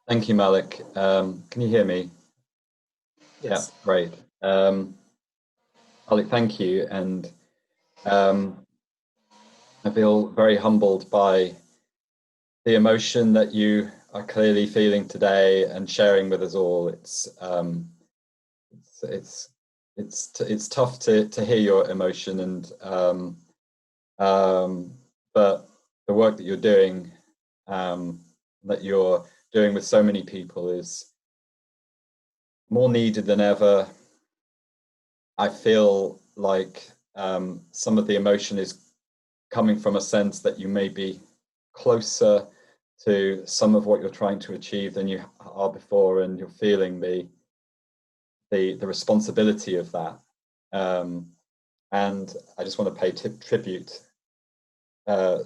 Thank you, Malik. Can you hear me? Yeah, Yes. great. Malik, thank you. And um, I feel very humbled by the emotion that you are clearly feeling today and sharing with us all. It's it's tough to hear your emotion, and but the work that you're doing, um, that you're doing with so many people, is more needed than ever. I feel like some of the emotion is coming from a sense that you may be closer to some of what you're trying to achieve than you are before, and you're feeling the responsibility of that. And I just want to pay tribute uh,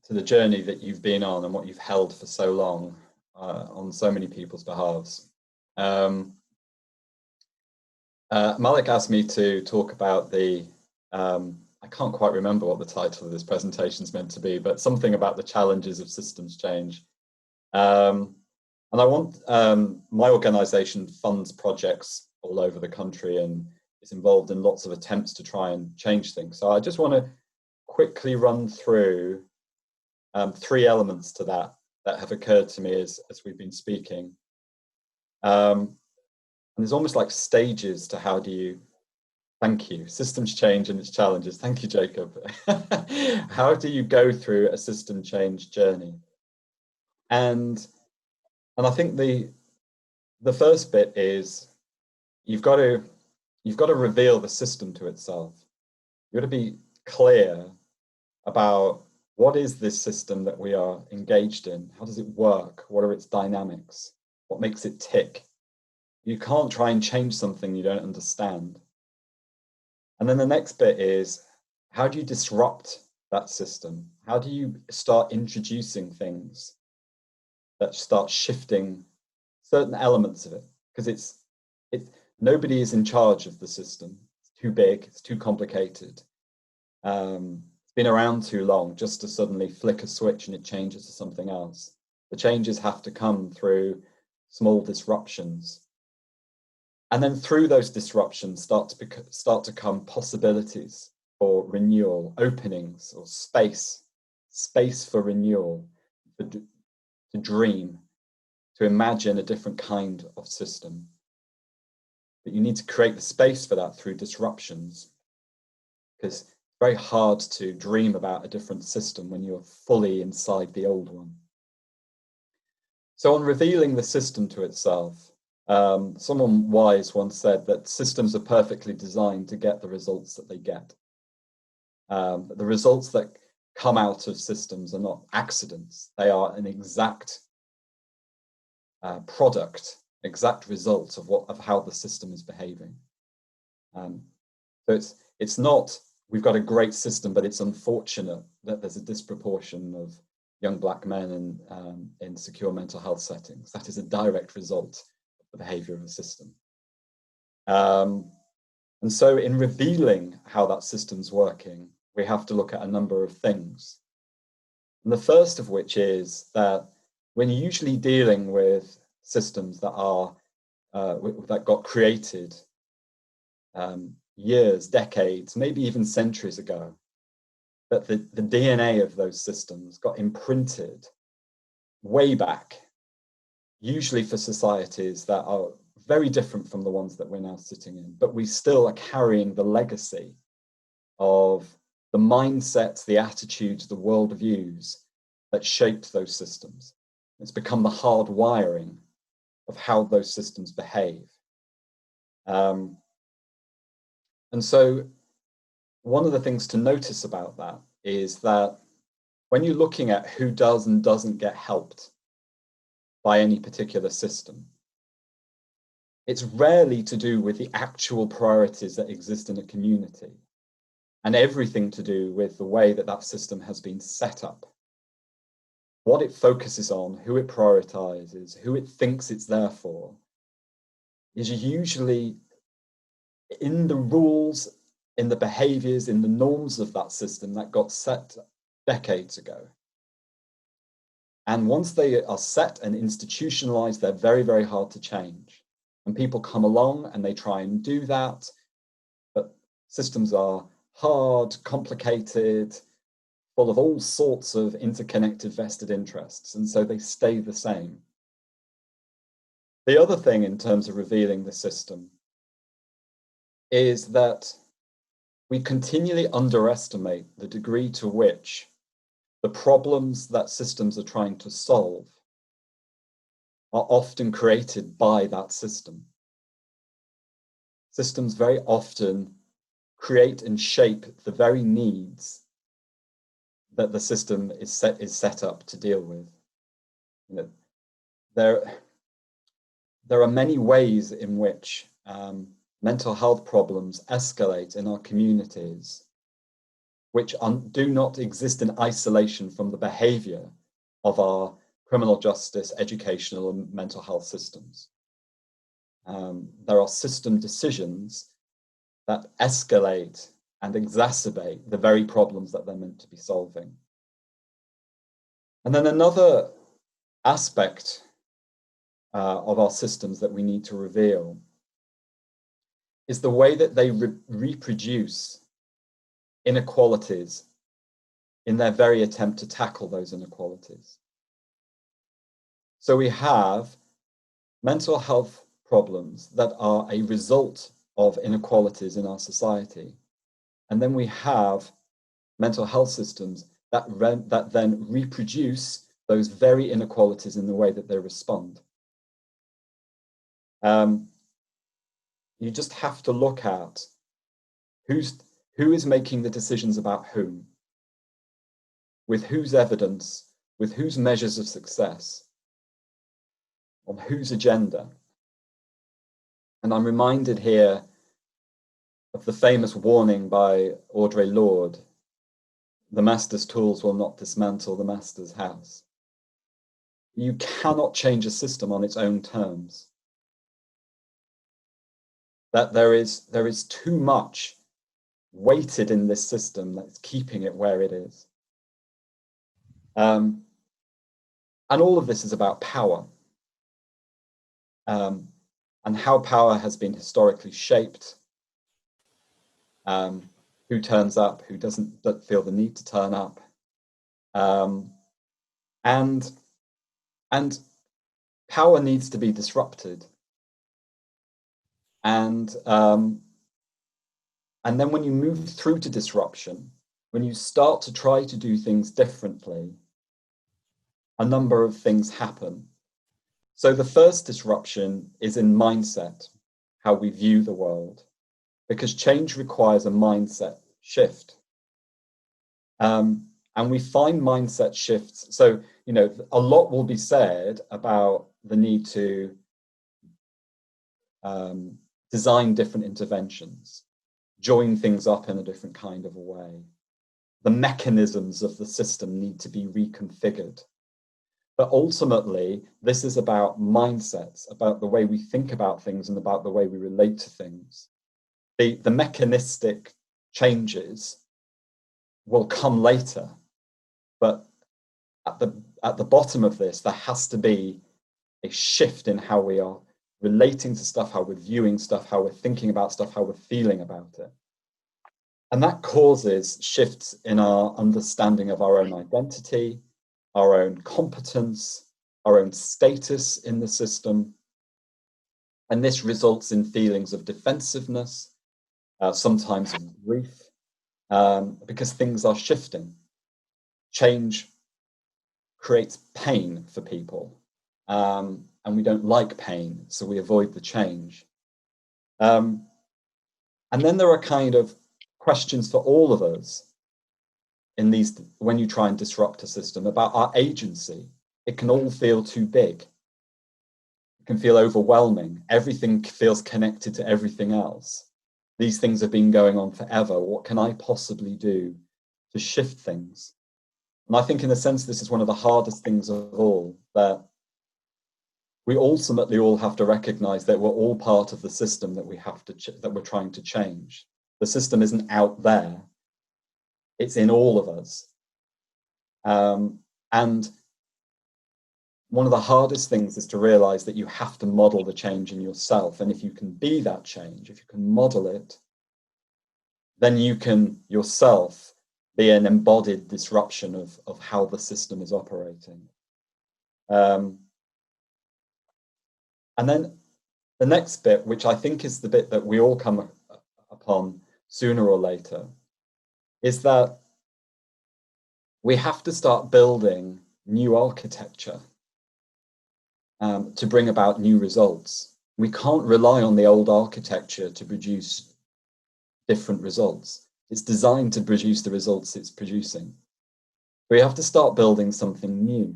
to the journey that you've been on and what you've held for so long on so many people's behalves. Um, Malik asked me to talk about I can't quite remember what the title of this presentation is meant to be, but something about the challenges of systems change. And I want, my organization funds projects all over the country and is involved in lots of attempts to try and change things. So I just want to quickly run through three elements to that have occurred to me as we've been speaking. And there's almost like stages to how do you, thank you, systems change and its challenges. Thank you, Jacob. How do you go through a system change journey? And I think the first bit is you've got to reveal the system to itself. You've got to be clear about what is this system that we are engaged in? How does it work? What are its dynamics? What makes it tick? You can't try and change something you don't understand. And then the next bit is, how do you disrupt that system? How do you start introducing things that start shifting certain elements of it? Because it's nobody is in charge of the system. It's too big, it's too complicated. It's been around too long just to suddenly flick a switch and it changes to something else. The changes have to come through small disruptions. And then through those disruptions start to come possibilities for renewal, openings or space for renewal, to dream, to imagine a different kind of system. But you need to create the space for that through disruptions, because it's very hard to dream about a different system when you're fully inside the old one. So on revealing the system to itself, someone wise once said that systems are perfectly designed to get the results that they get. The results that come out of systems are not accidents. They are an exact product, exact result of how the system is behaving. So it's not we've got a great system, but it's unfortunate that there's a disproportion of young Black men in secure mental health settings. That is a direct result of the behavior of the system. And so in revealing how that system's working, we have to look at a number of things. And the first of which is that when you're usually dealing with systems that are that got created years, decades, maybe even centuries ago, that the DNA of those systems got imprinted way back, usually for societies that are very different from the ones that we're now sitting in, but we still are carrying the legacy of the mindsets, the attitudes, the worldviews that shaped those systems. It's become the hard wiring of how those systems behave. And so one of the things to notice about that is that when you're looking at who does and doesn't get helped by any particular system, it's rarely to do with the actual priorities that exist in a community and everything to do with the way that that system has been set up. What it focuses on, who it prioritizes, who it thinks it's there for, is usually in the rules, in the behaviors, in the norms of that system that got set decades ago. And once they are set and institutionalized, they're very, very hard to change. And people come along and they try and do that, but systems are hard, complicated, full of all sorts of interconnected vested interests, and so they stay the same. The other thing in terms of revealing the system is that we continually underestimate the degree to which the problems that systems are trying to solve are often created by that system. Systems very often create and shape the very needs that the system is set up to deal with. You know, there are many ways in which mental health problems escalate in our communities, which do not exist in isolation from the behavior of our criminal justice, educational, and mental health systems. There are system decisions that escalate and exacerbate the very problems that they're meant to be solving. And then another aspect of our systems that we need to reveal is the way that they reproduce inequalities in their very attempt to tackle those inequalities. So we have mental health problems that are a result of inequalities in our society. And then we have mental health systems that then reproduce those very inequalities in the way that they respond. You just have to look at who is making the decisions about whom, with whose evidence, with whose measures of success, on whose agenda. And I'm reminded here of the famous warning by Audre Lorde, "The master's tools will not dismantle the master's house." You cannot change a system on its own terms. That there is too much weighted in this system that's keeping it where it is. And all of this is about power, and how power has been historically shaped, who turns up, who doesn't feel the need to turn up, and power needs to be disrupted. And then when you move through to disruption, when you start to try to do things differently, a number of things happen. So the first disruption is in mindset, how we view the world, because change requires a mindset shift. And we find mindset shifts. So, you know, a lot will be said about the need to design different interventions, join things up in a different kind of a way. The mechanisms of the system need to be reconfigured. But ultimately, this is about mindsets, about the way we think about things and about the way we relate to things. The mechanistic changes will come later, but at the bottom of this, there has to be a shift in how we are relating to stuff, how we're viewing stuff, how we're thinking about stuff, how we're feeling about it. And that causes shifts in our understanding of our own identity, our own competence, our own status in the system. And this results in feelings of defensiveness, sometimes of grief, because things are shifting. Change creates pain for people, and we don't like pain, so we avoid the change. And then there are kind of questions for all of us in these, when you try and disrupt a system, about our agency. It can all feel too big. It can feel overwhelming. Everything feels connected to everything else. These things have been going on forever. What can I possibly do to shift things? And I think in a sense, this is one of the hardest things of all, that we ultimately all have to recognize that we're all part of the system that we have to, that we're trying to change. The system isn't out there. It's in all of us. And one of the hardest things is to realize that you have to model the change in yourself. And if you can be that change, if you can model it, then you can yourself be an embodied disruption of how the system is operating. And then the next bit, which I think is the bit that we all come upon sooner or later, is that we have to start building new architecture to bring about new results. We can't rely on the old architecture to produce different results. It's designed to produce the results it's producing. We have to start building something new.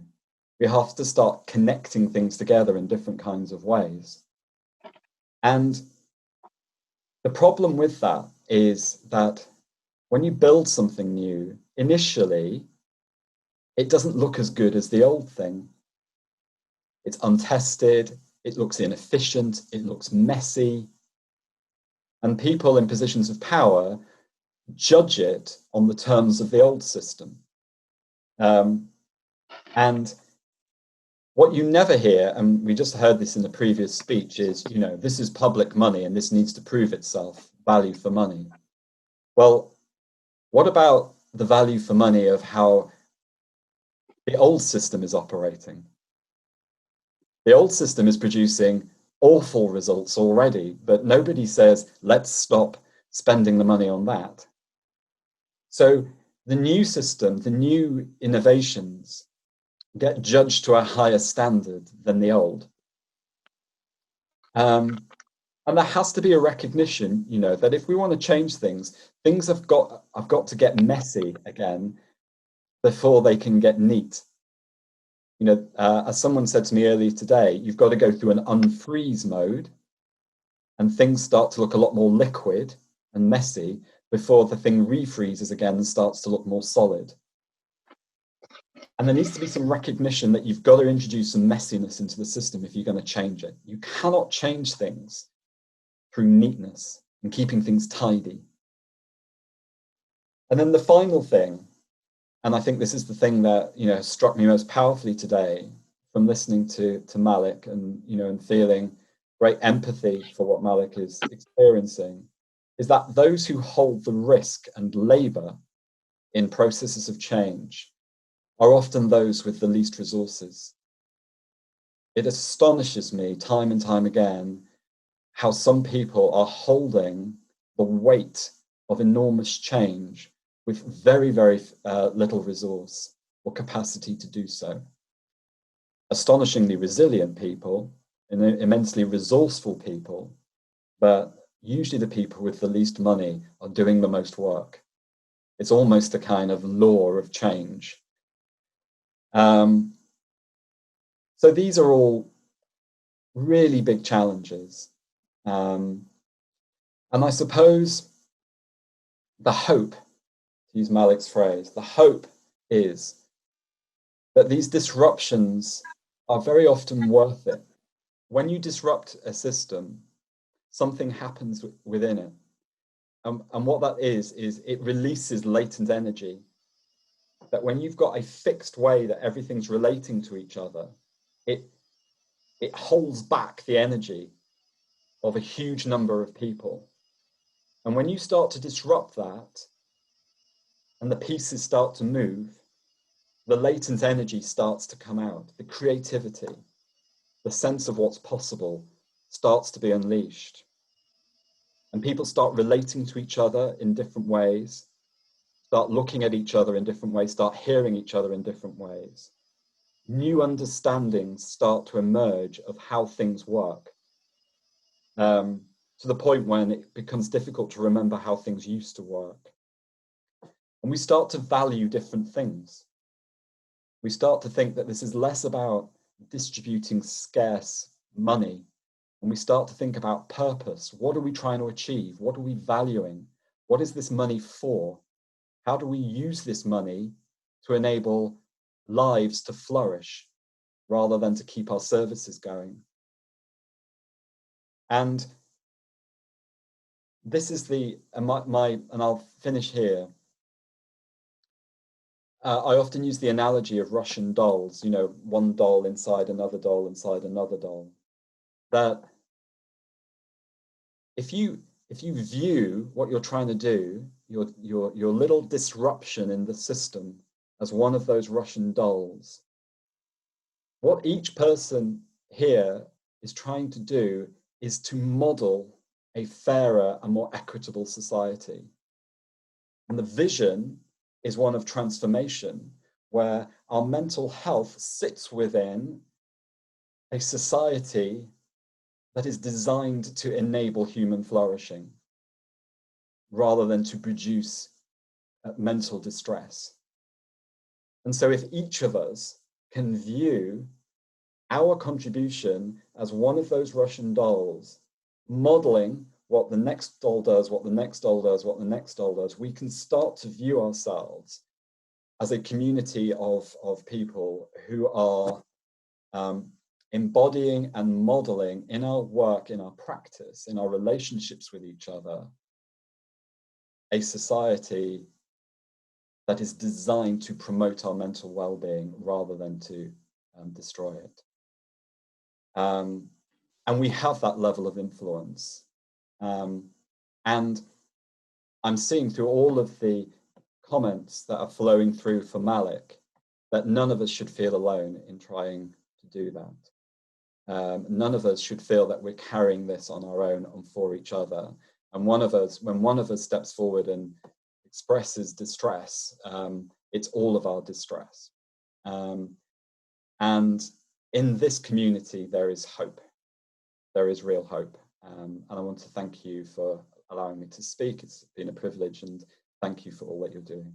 We have to start connecting things together in different kinds of ways. And the problem with that is that when you build something new, initially, it doesn't look as good as the old thing. It's untested, it looks inefficient, it looks messy. And people in positions of power judge it on the terms of the old system. And what you never hear, and we just heard this in the previous speech, is, you know, this is public money and this needs to prove itself, value for money. Well, what about the value for money of how the old system is operating? The old system is producing awful results already, but nobody says, let's stop spending the money on that. So the new system, the new innovations get judged to a higher standard than the old. And there has to be a recognition, you know, that if we want to change things, things have got to get messy again before they can get neat. You know, as someone said to me earlier today, you've got to go through an unfreeze mode and things start to look a lot more liquid and messy before the thing refreezes again and starts to look more solid. And there needs to be some recognition that you've got to introduce some messiness into the system if you're going to change it. You cannot change things through neatness and keeping things tidy. And then the final thing, and I think this is the thing that, you know, struck me most powerfully today from listening to Malik and, you know, and feeling great empathy for what Malik is experiencing, is that those who hold the risk and labor in processes of change are often those with the least resources. It astonishes me time and time again how some people are holding the weight of enormous change with very, very little resource or capacity to do so. Astonishingly resilient people and immensely resourceful people, but usually the people with the least money are doing the most work. It's almost a kind of law of change. So these are all really big challenges. And I suppose the hope, to use Malik's phrase, the hope is that these disruptions are very often worth it. When you disrupt a system, something happens within it. And what that is it releases latent energy. That when you've got a fixed way that everything's relating to each other, it holds back the energy of a huge number of people. And when you start to disrupt that and the pieces start to move, the latent energy starts to come out, the creativity, the sense of what's possible starts to be unleashed. And people start relating to each other in different ways, start looking at each other in different ways, start hearing each other in different ways. New understandings start to emerge of how things work, to the point when it becomes difficult to remember how things used to work. And we start to value different things. We start to think that this is less about distributing scarce money, and we start to think about purpose. What are we trying to achieve? What are we valuing? What is this money for? How do we use this money to enable lives to flourish rather than to keep our services going? And this is and I'll finish here. I often use the analogy of Russian dolls, you know, one doll inside another doll inside another doll. That if you view what you're trying to do, your little disruption in the system as one of those Russian dolls, what each person here is trying to do is to model a fairer and more equitable society. And the vision is one of transformation, where our mental health sits within a society that is designed to enable human flourishing rather than to produce mental distress. And so if each of us can view our contribution as one of those Russian dolls, modeling what the next doll does, what the next doll does, what the next doll does, we can start to view ourselves as a community of people who are embodying and modeling in our work, in our practice, in our relationships with each other, a society that is designed to promote our mental well-being rather than to destroy it. And we have that level of influence. And I'm seeing through all of the comments that are flowing through for Malik that none of us should feel alone in trying to do that. None of us should feel that we're carrying this on our own and for each other. And when one of us steps forward and expresses distress, it's all of our distress. And in this community, there is hope. There is real hope. And I want to thank you for allowing me to speak. It's been a privilege, and thank you for all that you're doing.